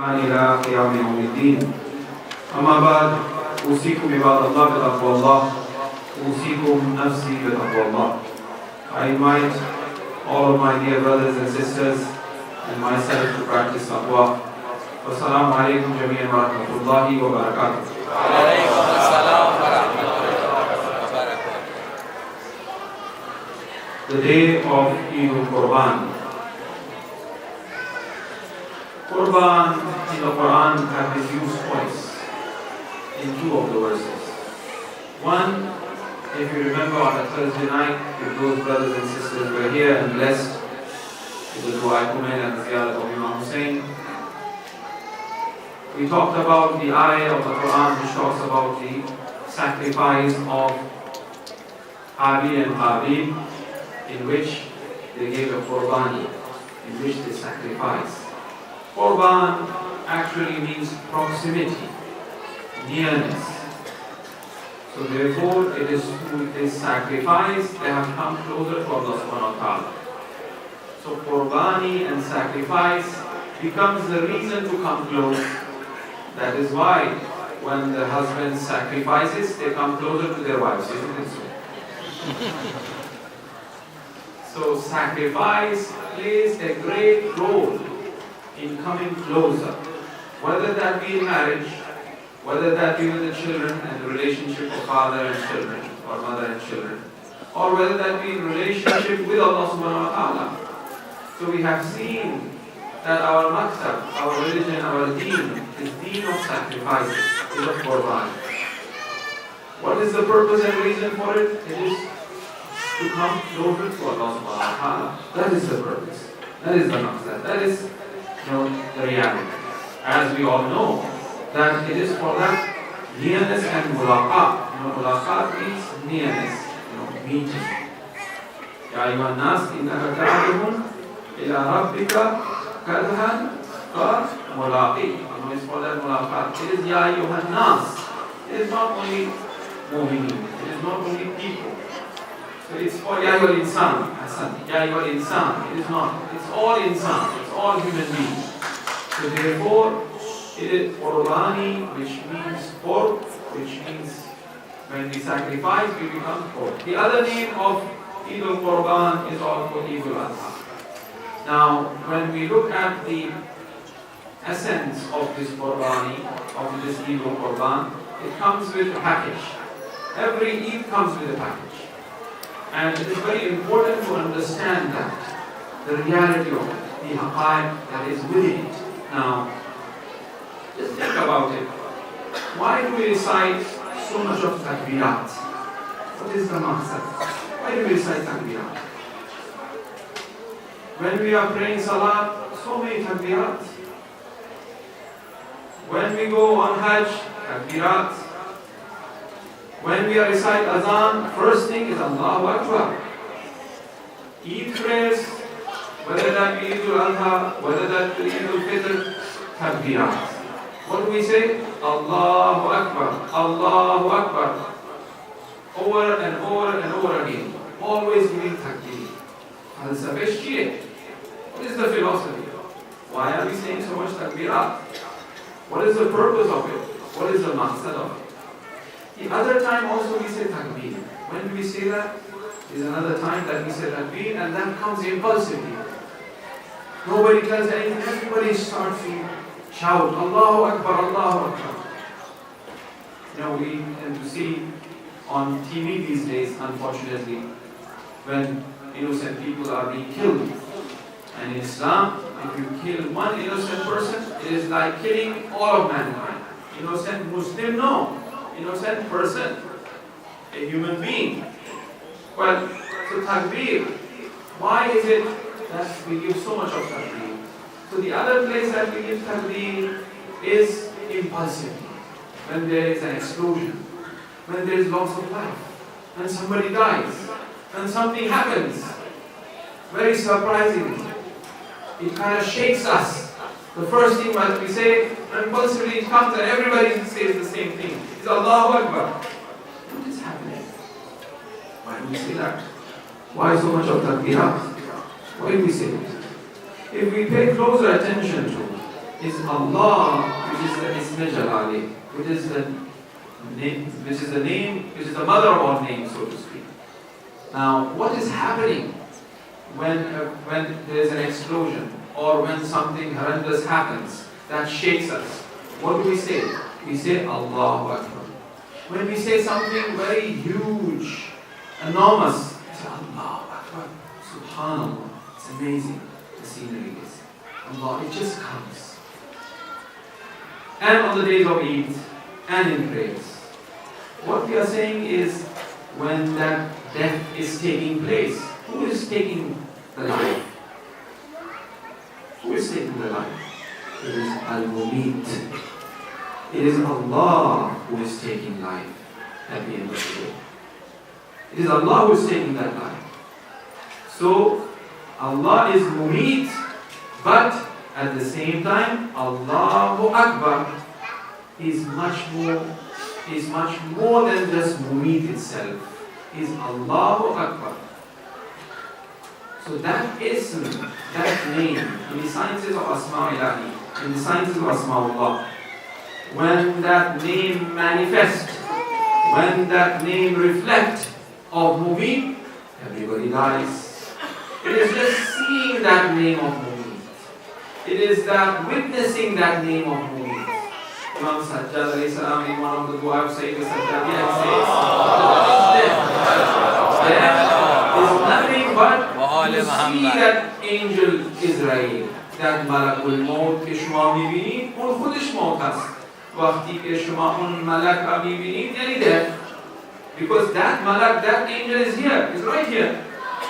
إلى قيام يوم الدين. أما بعد أوصيكم عباد الله بتقوى الله أوصيكم نفسي بتقوى الله. I invite all of my dear brothers and sisters and myself to practice taqwa. Wassalamu alaikum jami'an wa rahmatullahi wa barakatuh. Alaikum assalam wa rahmatullahi wa barakatuh. The day of Eid al-Qurban. Qurban in the Quran have been used twice in two of the verses. One, if you remember on a Thursday night, if those brothers and sisters were here and blessed with the Dua Kumail and the Ziyarat of Imam Hussein, we talked about the ayah of the Quran which talks about the sacrifice of Habil and Habil, in which they gave a Qurbani, in which they sacrifice. Qurban actually means proximity, nearness. So therefore, it is through this sacrifice they have come closer to Allah subhanahu wa ta'ala. So Qurbani and sacrifice becomes the reason to come close. That is why when the husband sacrifices, they come closer to their wives. Isn't it so? So sacrifice plays a great role in coming closer, whether that be in marriage, whether that be with the children and the relationship of father and children or mother and children, or whether that be in relationship with Allah subhanahu wa ta'ala. So we have seen that our maktab, our religion, our deen is deen of sacrifices, is of Qurban. What is the purpose and reason for it? It is to come closer to Allah subhanahu wa ta'ala. That is the purpose. That is the maqsad. That is the reality. As we all know, that it is for that nearness and mulaqat. Mulaqat means nearness, meeting. Ya ayyuhan nas innaka kadihun ila rabbika kadhan mulaqi. It is for that mulaqat. It is ya ayyuhan nas. It is not only mu'minin. It is not only people. So it's for ya ayyuhal insan. Ya ayyuhal insan. It is not. It's all insan. It's all human beings. So therefore, it is Qurbani, which means pork, which means when we sacrifice, we become pork. The other name of Eid al-Qurban is also Eid al-Adha. Now, when we look at the essence of this Qurbani, of this Eid al-Qurban, it comes with a package. Every Eid comes with a package. And it is very important to understand that, the reality of it, the haqaiq that is within it. Now, just think about it. Why do we recite so much of takbirat? What is the maqsad? Why do we recite takbirat? When we are praying salat, so many takbirat. When we go on hajj, takbirat. When we recite azan, first thing is Allahu Akbar. Eid prayers, whether that be Eid al-Adha, whether that be Eid al-Fitr, takbirat. What do we say? Allahu Akbar, Allahu Akbar. Over and over and over again. Always giving takbir. What is the philosophy? Why are we saying so much takbirat? What is the purpose of it? What is the maqsad of it? The other time also we say takbir. When do we say that? Is another time that we say takbir, and that comes impulsively. Nobody tells anything, everybody starts to shout, Allahu Akbar, Allahu Akbar. We tend to see on TV these days, unfortunately, when innocent people are being killed. And in Islam, if you kill one innocent person, it is like killing all of mankind. Innocent Muslim, no. Innocent person, a human being. Well, so takbir, why is it that we give so much of takbir? So the other place that we give takbir is impulsively. When there is an explosion, when there is loss of life, when somebody dies, when something happens, very surprisingly, it kind of shakes us. The first thing that we say, impulsively it comes and everybody says the same thing. It's Allahu Akbar. What is happening? Why do we say that? Why so much of takbirat? Why do we say it? If we pay closer attention to is Allah, which is the Ism Jalali, which is the name, which is the mother of all names, so to speak. Now, what is happening when there is an explosion or when something horrendous happens that shakes us? What do we say? We say Allahu Akbar. When we say something very huge, enormous, we say Allahu Akbar. Subhanallah. It's amazing. The scenery is. Allah, it just comes. And on the days of Eid and in prayers, what we are saying is when that death is taking place, who is taking the life? Who is taking the life? It is Al-Mumit. It is Allah who is taking life at the end of the day. It is Allah who is taking that life. So, Allah is Mumit, but at the same time, Allahu Akbar is much more than just Mumit itself. Is Allahu Akbar. So that ism, that name, in the sciences of Asma Ilahi, in the sciences of Asma'ullah, when that name manifests, when that name reflects of Mumit, everybody dies. It is just seeing that name of Mumit. It is that witnessing that name of Mumit. Imam Sajjad alayhi salam in one of the dua of Sayyid Sajjad says, there is nothing but to see that angel Israel, that Malakul Maut ke shuma mibinid, un khudish maut hast. Waqti ke shuma un malak ka mibinid, yani death. Because that malak, that angel is here, is right here.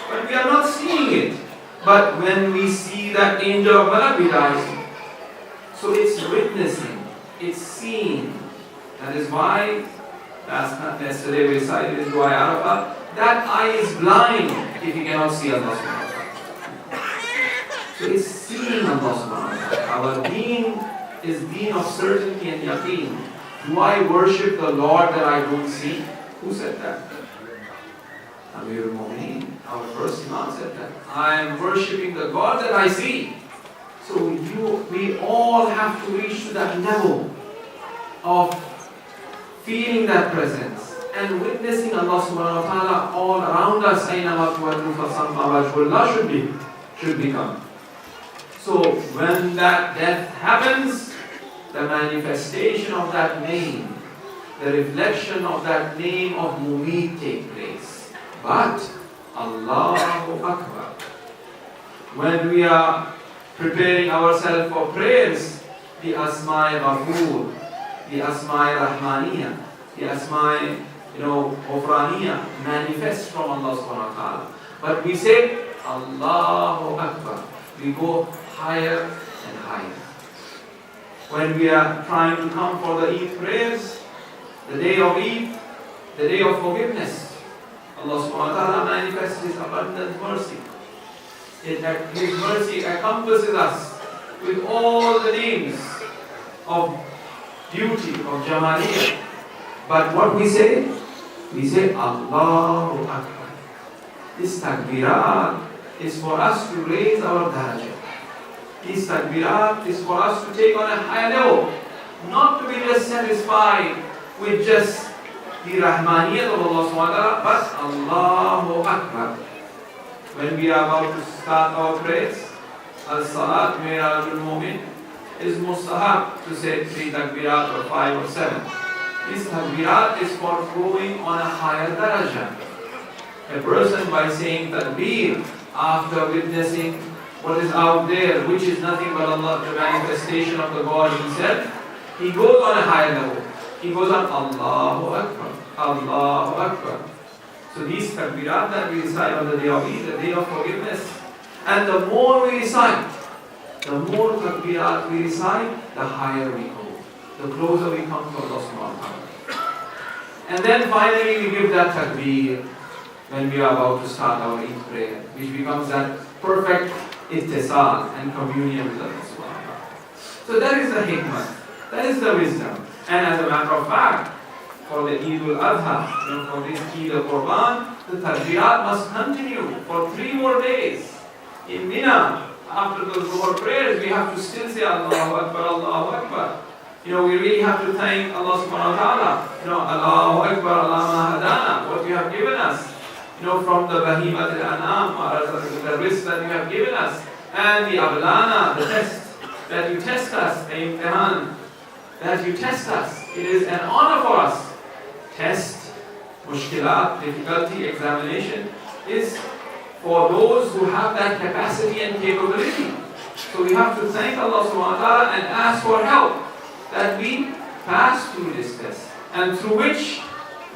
But we are not seeing it. But when we see that angel of malak, we die. So it's witnessing, it's seeing. That is why, last night, yesterday we recited in Dua Arafah, that eye is blind if you cannot see Allah subhanahu wa ta'ala. So it's seeing Allah subhanahu wa ta'ala. Our deen is deen of certainty and yaqeen. Do I worship the Lord that I don't see? Who said that? Amir al-Mu'mineen, our first Imam said that. I am worshipping the God that I see. So we all have to reach to that level of feeling that presence and witnessing Allah subhanahu wa ta'ala all around us. Should become. So when that death happens, the manifestation of that name, the reflection of that name of Mumit take place. But Allahu Akbar. When we are preparing ourselves for prayers, the Asma'i Ghafur, the Asma'i Rahmaniyah, the Asma'i Ghufraniyah manifest from Allah subhanahu wa ta'ala. But we say Allahu Akbar. We go higher and higher. When we are trying to come for the Eid prayers, the day of Eid, the day of forgiveness, Allah subhanahu wa ta'ala manifests His abundant mercy. His mercy encompasses us with all the names of beauty, of Jamaliyah. But what we say? We say Allahu Akbar. This takbirat is for us to raise our darajah. This takbirat is for us to take on a higher level. Not to be just satisfied with just the Rahmaniyat of Allah subhanahu wa ta'ala, but Allahu Akbar. When we are about to start our prayers, As-Salat Mi'rajul Mu'min is mustahab to say 3 takbirat or 5 or 7. This takbirat is for going on a higher darajah. A person by saying takbir after witnessing what is out there, which is nothing but Allah, the manifestation of the God Himself, he goes on a higher level. He goes on Allahu Akbar, Allahu Akbar. So these takbirat that we recite on the day of Eid, the day of forgiveness, and the more we recite, the more takbirat we recite, the higher we go, the closer we come to Allah subhanahu wa ta'ala. And then finally we give that takbir when we are about to start our Eid prayer, which becomes that perfect ittisal and communion with Allah subhanahu wa ta'ala. So that is the hikmah, that is the wisdom. And as a matter of fact, for the Eid al-Adha, for this Eid al-Qurban, the takbirat must continue for 3 more days. In Mina, after the Zuhr prayers, we have to still say Allahu Akbar, Allahu Akbar. We really have to thank Allah subhanahu wa ta'ala. Allahu Akbar, Allah Mahadana, what you have given us. From the Bahimat al-An'am, the risk that you have given us. And the Ablana, the test, that you test us, the imtihan, that you test us. It is an honor for us. Test, mushkilat, difficulty, examination is for those who have that capacity and capability. So we have to thank Allah subhanahu wa ta'ala and ask for help that we pass through this test and through which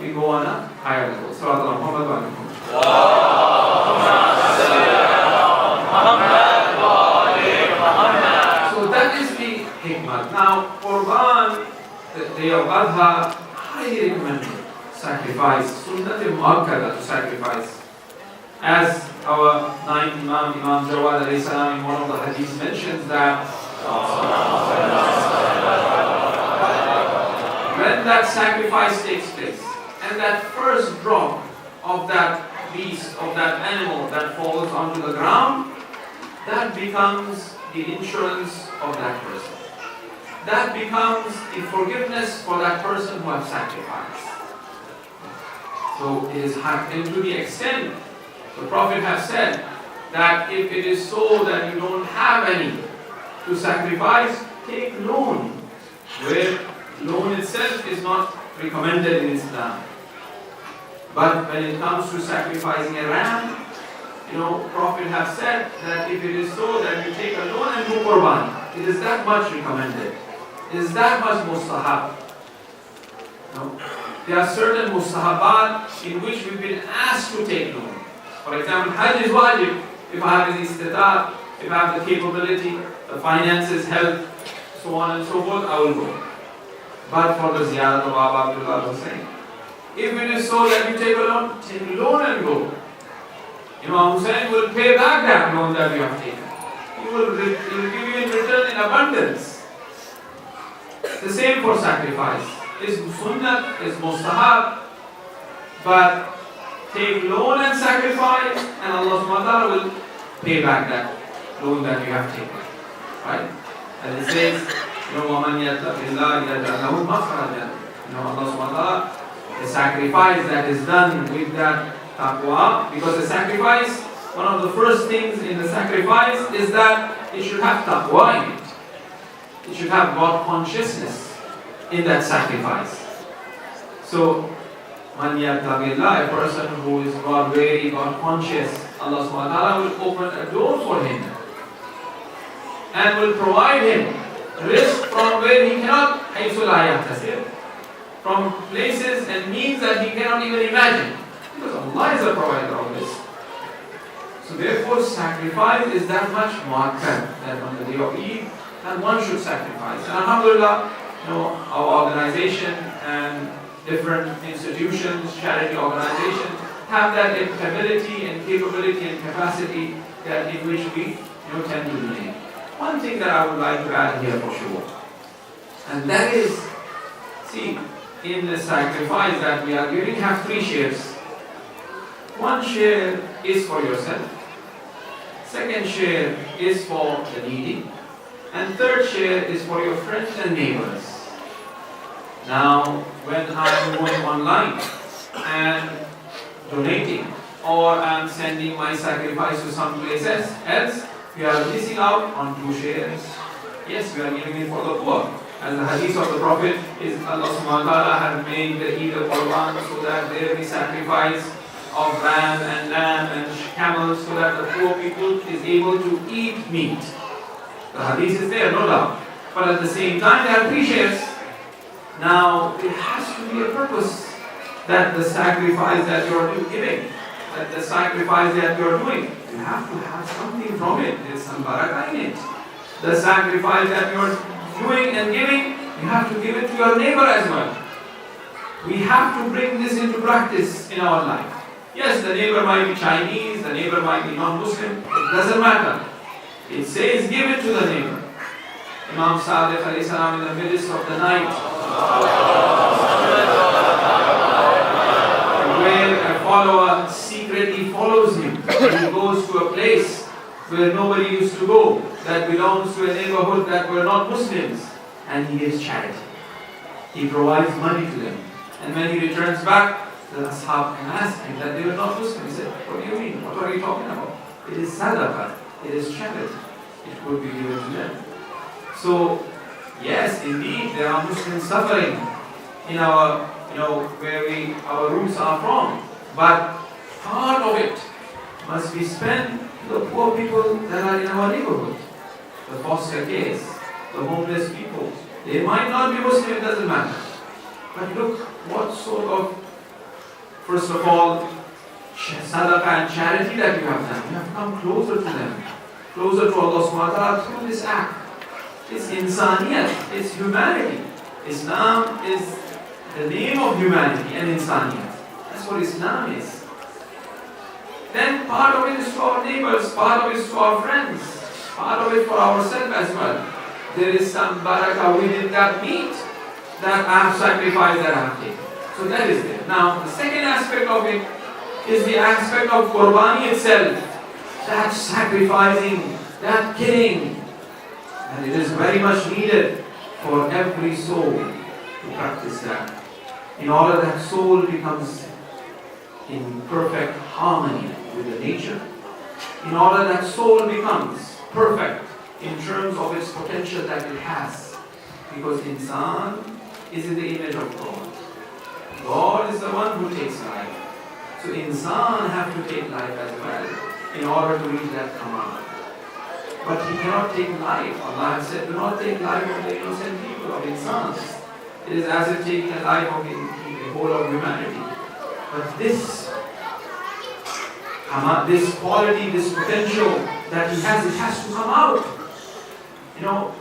we go on a higher level. Sallallahu Muhammad wa alihi. So that is the hikmah. Now, Qurban, the day of Adha, highly recommended sacrifice, sunnat muakkada to sacrifice. As our ninth Imam Jawad alayhi salam in one of the hadiths mentions that when that sacrifice takes place and that first drop of that beast, of that animal that falls onto the ground, that becomes the insurance of that person. That becomes the forgiveness for that person who has sacrificed. So it is and to the extent the Prophet has said that if it is so that you don't have any to sacrifice, take loan, where loan itself is not recommended in Islam. But when it comes to sacrificing a ram, Prophet has said that if it is so that you take a loan and do Qurban, it is that much recommended. It is that much mustahab. There are certain mustahabat in which we've been asked to take loan. For example, Hajj is wajib. If I have the istitat, if I have the capability, the finances, health, so on and so forth, I will go. But for the ziyarat of Baba Abdullah Hussain, if it is so that you take a loan and go, Imam Hussain will pay back that loan that you have taken. He will give you in return in abundance. The same for sacrifice. Is sunnah, is mustahab, but take loan and sacrifice, and Allah subhanahu wa ta'ala will pay back that loan that you have taken. Right? And it says, وَمَنْ يَتَّقِ اللَّهَ يَجْعَلْ لَهُ مَخْرَجًا. Allah subhanahu wa ta'ala, the sacrifice that is done with that taqwa, because the sacrifice, one of the first things in the sacrifice is that it should have taqwa in it. It should have God consciousness in that sacrifice. So, man yattaqillah, a person who is God wary, God conscious, Allah subhanahu wa ta'ala will open a door for him and will provide him risk from where he cannot, from places and means that he cannot even imagine, because Allah is a provider of this. So therefore sacrifice is that much muakkad, that on the day of Eid that one should sacrifice. And alhamdulillah, our organization and different institutions, charity organizations have that ability and capability and capacity that in which we tend to do. One thing that I would like to add here for sure, and that is, see, in the sacrifice that we are giving, have 3 shares. One share is for yourself, second share is for the needy, and third share is for your friends and neighbors. Now, when I'm going online and donating, or I'm sending my sacrifice to some place else, we are missing out on 2 shares. Yes, we are giving it for the poor. And the hadith of the Prophet is Allah subhanahu wa ta'ala had made the Eid of Qurban so that there be sacrifice of ram and lamb and camels so that the poor people is able to eat meat. The hadith is there, no doubt. But at the same time, there are 3 shares. Now, it has to be a purpose that the sacrifice that you are giving, that the sacrifice that you are doing, you have to have something from it. There's some barakah in it. The sacrifice that you are doing and giving, you have to give it to your neighbor as well. We have to bring this into practice in our life. Yes, the neighbor might be Chinese, the neighbor might be non-Muslim, it doesn't matter. It says give it to the neighbor. Imam Sadiq alayhi salam in the midst of the night, where a follower secretly follows him. He goes to a place where nobody used to go, that belongs to a neighborhood that were not Muslims, and he gives charity. He provides money to them. And when he returns back, the Ashab can ask him that they were not Muslims. He said, what do you mean? What are you talking about? It is sadaqah. It is charity. It could be given to them. So, yes, indeed, there are Muslims suffering in our, where our roots are from. But part of it must be spent to the poor people that are in our neighborhood. The foster kids, the homeless people. They might not be Muslim, it doesn't matter. But look what sort of, first of all, sadaqah and charity that you have done. You have come closer to them, closer to Allah subhanahu wa ta'ala through this act. It's insaniyat, it's humanity. Islam is the name of humanity and insaniyat. That's what Islam is. Then part of it is to our neighbors, part of it is to our friends, part of it for ourselves as well. There is some barakah within that meat that I have sacrificed, that I have taken. So that is there. Now, the second aspect of it is the aspect of qurbani itself. That sacrificing, that killing. And it is very much needed for every soul to practice that. In order that soul becomes in perfect harmony with the nature. In order that soul becomes perfect in terms of its potential that it has. Because insan is in the image of God. God is the one who takes life. So insan have to take life as well in order to reach that command. But he cannot take life. Allah has said, do not take life of the innocent people, of insans. It is as if taking a life of the whole of humanity. But this quality, this potential that he has, it has to come out.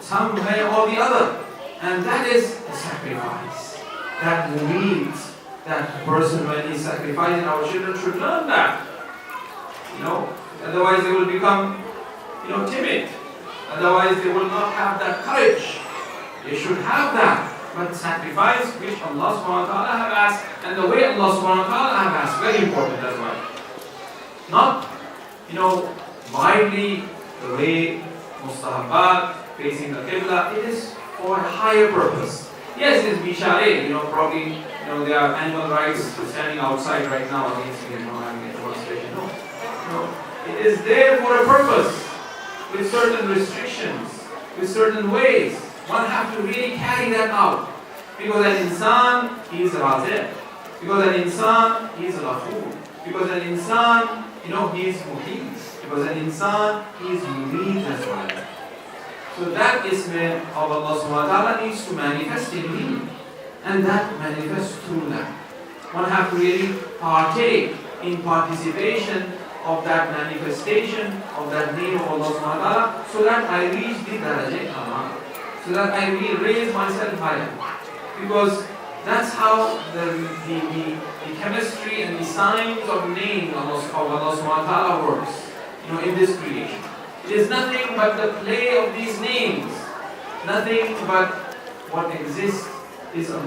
Some way or the other. And that is a sacrifice. That needs that person when he's sacrificing. Our children should learn that. Otherwise they will become, timid. Otherwise they will not have that courage. They should have that. But sacrifice which Allah subhanahu wa ta'ala have asked, and the way Allah subhanahu wa ta'ala have asked, very important as well. Not, widely the way mustahabbat, facing the qibla, it is for a higher purpose. Yes, it's bishare, probably, there are animal rights standing outside right now against having a demonstration. No. It is there for a purpose, with certain restrictions, with certain ways. One have to really carry that out. Because an insan, he is razir. Because an insan, he is ghafur. Because an insan, he is muhit. Because an insan, he is mumeet as well. So that ism of Allah subhanahu wa ta'ala needs to manifest in me. And that manifests through that. One have to really partake in participation of that manifestation of that name of Allah subhanahu wa ta'ala, so that I reach the darajah kamal. So that I will raise myself higher. Because that's how the chemistry and the science of name of Allah subhanahu wa ta'ala works, in this creation. It is nothing but the play of these names. Nothing but what exists is Allah.